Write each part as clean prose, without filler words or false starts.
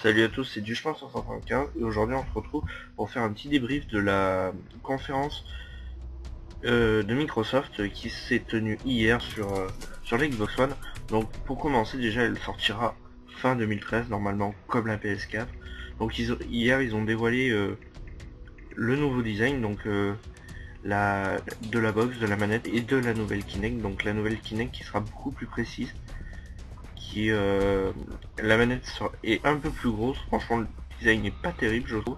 Salut à tous, c'est Duchemin 515 et aujourd'hui on se retrouve pour faire un petit débrief de la conférence de Microsoft qui s'est tenue hier sur l'Xbox One. Donc pour commencer, déjà elle sortira fin 2013 normalement comme la PS4. Donc hier ils ont dévoilé le nouveau design de la box, de la manette et de la nouvelle Kinect. Donc la nouvelle Kinect qui sera beaucoup plus précise, la manette est un peu plus grosse. Franchement le design n'est pas terrible je trouve.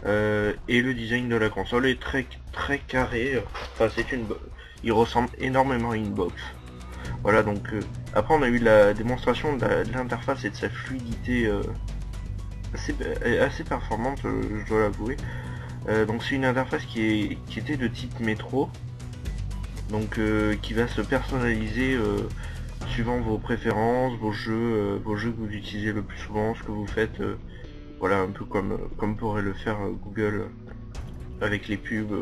Et le design de la console est très carré. Enfin il ressemble énormément à une box. Voilà, donc après on a eu la démonstration de l'interface et de sa fluidité assez performante, je dois l'avouer. Donc c'est une interface qui était de type métro, donc qui va se personnaliser suivant vos préférences, vos jeux que vous utilisez le plus souvent, ce que vous faites. Voilà, un peu comme pourrait le faire Google avec les pubs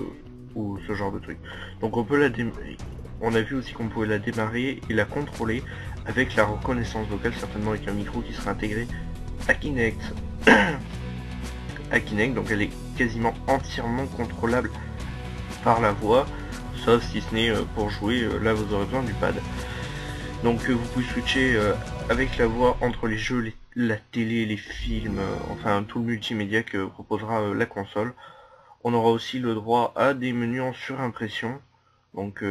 ou ce genre de truc. Donc on a vu aussi qu'on pouvait la démarrer et la contrôler avec la reconnaissance vocale, certainement avec un micro qui sera intégré à Kinect. Donc elle est quasiment entièrement contrôlable par la voix, sauf si ce n'est pour jouer, là vous aurez besoin du pad. Donc vous pouvez switcher avec la voix entre les jeux, la télé, les films, enfin tout le multimédia que proposera la console. On aura aussi le droit à des menus en surimpression. Donc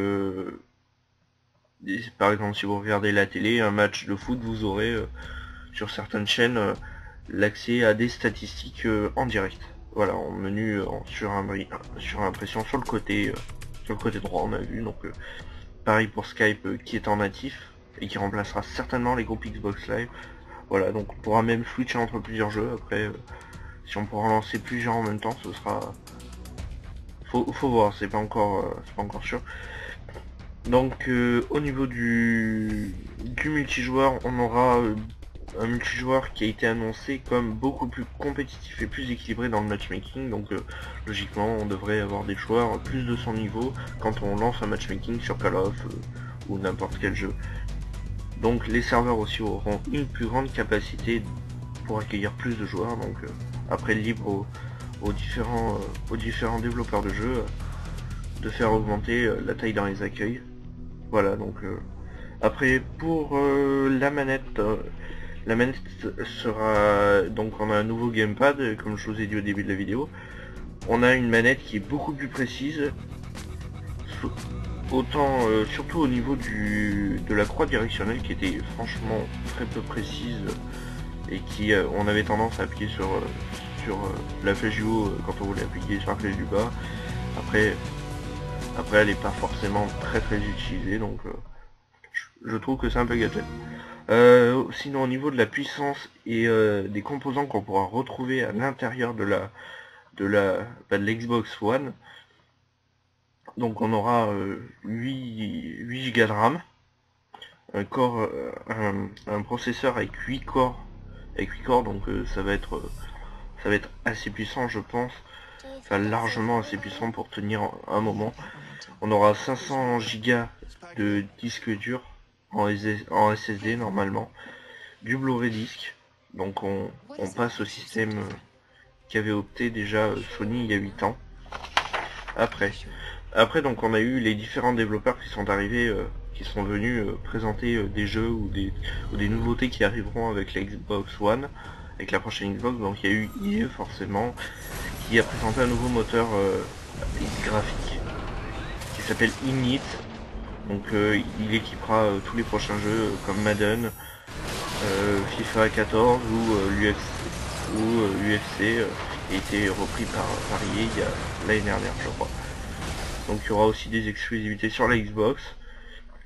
par exemple si vous regardez la télé, un match de foot, vous aurez sur certaines chaînes l'accès à des statistiques en direct. Voilà, en menu en surimpression sur le côté droit on a vu. Donc pareil pour Skype qui est en natif et qui remplacera certainement les groupes Xbox Live. Voilà, donc on pourra même switcher entre plusieurs jeux. Après si on pourra en lancer plusieurs en même temps, ce sera... Faut voir, c'est pas encore sûr. Donc au niveau du multijoueur, on aura un multijoueur qui a été annoncé comme beaucoup plus compétitif et plus équilibré dans le matchmaking. Donc logiquement on devrait avoir des joueurs plus de son niveau quand on lance un matchmaking sur Call of ou n'importe quel jeu. Donc les serveurs aussi auront une plus grande capacité pour accueillir plus de joueurs. Donc après libre aux différents développeurs de jeux de faire augmenter la taille dans les accueils. Voilà, donc après pour la manette sera donc, on a un nouveau gamepad comme je vous ai dit au début de la vidéo. On a une manette qui est beaucoup plus précise, autant surtout au niveau de la croix directionnelle qui était franchement très peu précise et qui on avait tendance à appuyer sur la flèche du haut quand on voulait appuyer sur la flèche du bas. Après elle n'est pas forcément très utilisée, donc je trouve que c'est un peu gâté. Sinon au niveau de la puissance et des composants qu'on pourra retrouver à l'intérieur de l'Xbox One, donc on aura 8 Go de RAM, un processeur avec 8 corps, donc ça va être assez puissant je pense, enfin largement assez puissant pour tenir un moment. On aura 500 Go de disque dur en SSD normalement, du Blu-ray disque, donc on passe au système qu'avait opté déjà Sony il y a 8 ans. Après donc on a eu les différents développeurs qui sont arrivés, qui sont venus présenter des jeux ou des nouveautés qui arriveront avec la Xbox One, avec la prochaine Xbox. Donc il y a eu EA forcément, qui a présenté un nouveau moteur graphique qui s'appelle Init. Donc il équipera tous les prochains jeux comme Madden, FIFA 14 ou UFC, qui a été repris par EA l'année dernière je crois. Donc il y aura aussi des exclusivités sur la Xbox.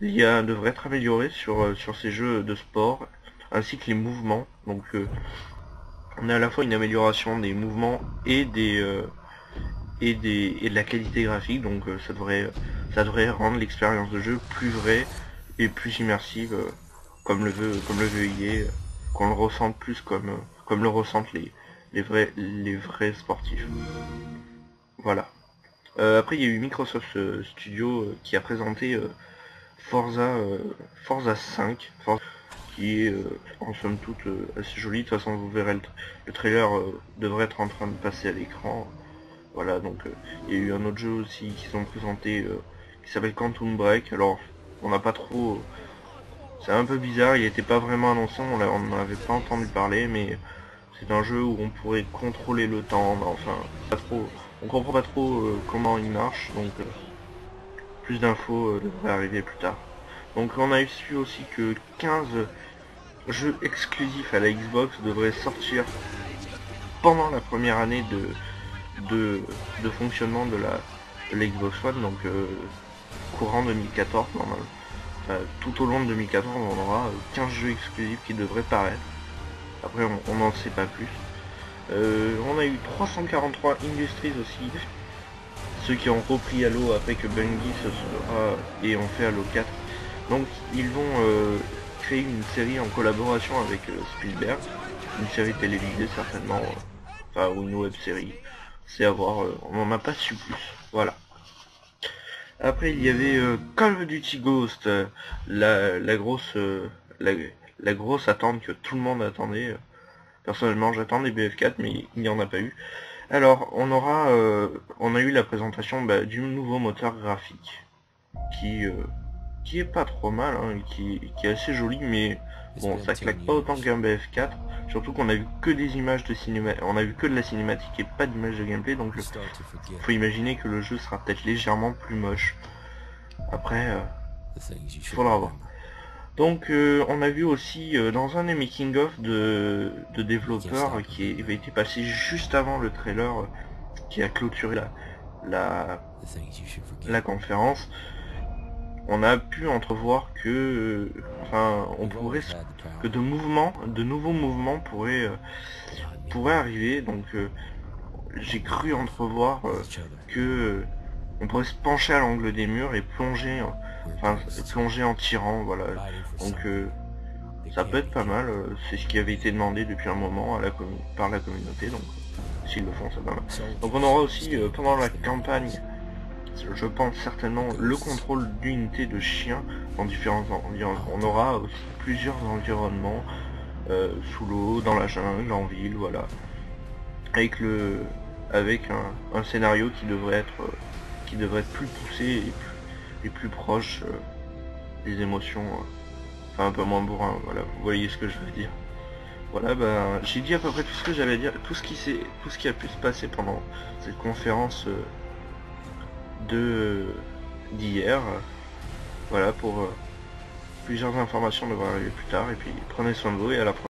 L'IA devrait être améliorée sur ces jeux de sport, ainsi que les mouvements. Donc on a à la fois une amélioration des mouvements et de la qualité graphique, donc ça devrait rendre l'expérience de jeu plus vraie et plus immersive, comme le veut EA, qu'on le ressente plus comme le ressentent les vrais sportifs. Voilà. Après il y a eu Microsoft Studio qui a présenté Forza 5, qui est en somme toute assez joli. De toute façon vous verrez le trailer devrait être en train de passer à l'écran. Voilà, donc il y a eu un autre jeu aussi qu'ils ont présenté qui s'appelle Quantum Break. Alors on n'a pas trop... c'est un peu bizarre, il n'était pas vraiment annoncé, on n'en avait pas entendu parler, mais c'est un jeu où on pourrait contrôler le temps, mais enfin pas trop, on comprend pas trop comment il marche, donc plus d'infos devraient arriver plus tard. Donc on a su aussi que 15 jeux exclusifs à la Xbox devraient sortir pendant la première année de fonctionnement de la Xbox One, donc courant 2014 normalement. Tout au long de 2014 on aura 15 jeux exclusifs qui devraient paraître. Après on n'en sait pas plus. On a eu 343 Industries aussi, ceux qui ont repris Halo après que Bungie se sera et ont fait Halo 4. Donc ils vont créer une série en collaboration avec Spielberg, une série télévisée certainement, enfin ou une web série, c'est à voir, on n'en a pas su plus, voilà. Après il y avait Call of Duty Ghost, la grosse attente que tout le monde attendait. Personnellement j'attendais BF4 mais il n'y en a pas eu. Alors on a eu la présentation du nouveau moteur graphique qui est pas trop mal, hein, qui est assez joli, mais bon ça claque pas autant qu'un BF4, surtout qu'on a vu que des images de cinéma, on a vu que de la cinématique et pas d'image de gameplay, donc faut imaginer que le jeu sera peut-être légèrement plus moche. Après faudra voir. Donc on a vu aussi dans un des making of de développeurs qui avait été passé juste avant le trailer qui a clôturé la conférence, on a pu entrevoir que que de nouveaux mouvements pourraient arriver. Donc j'ai cru entrevoir que on pourrait se pencher à l'angle des murs et plonger en tirant, voilà. Donc ça peut être pas mal, c'est ce qui avait été demandé depuis un moment par la communauté, donc s'ils le font c'est pas mal. Donc on aura aussi pendant la campagne, je pense certainement, le contrôle d'unités de chiens dans différents environnements. On aura aussi plusieurs environnements, sous l'eau, dans la jungle, en ville, voilà. Avec un scénario qui devrait être plus poussé et plus proche des émotions, enfin un peu moins bourrin, voilà, vous voyez ce que je veux dire. Voilà, j'ai dit à peu près tout ce que j'avais à dire, tout ce qui a pu se passer pendant cette conférence d'hier. Voilà, pour plusieurs informations devraient arriver plus tard, et puis prenez soin de vous et à la prochaine.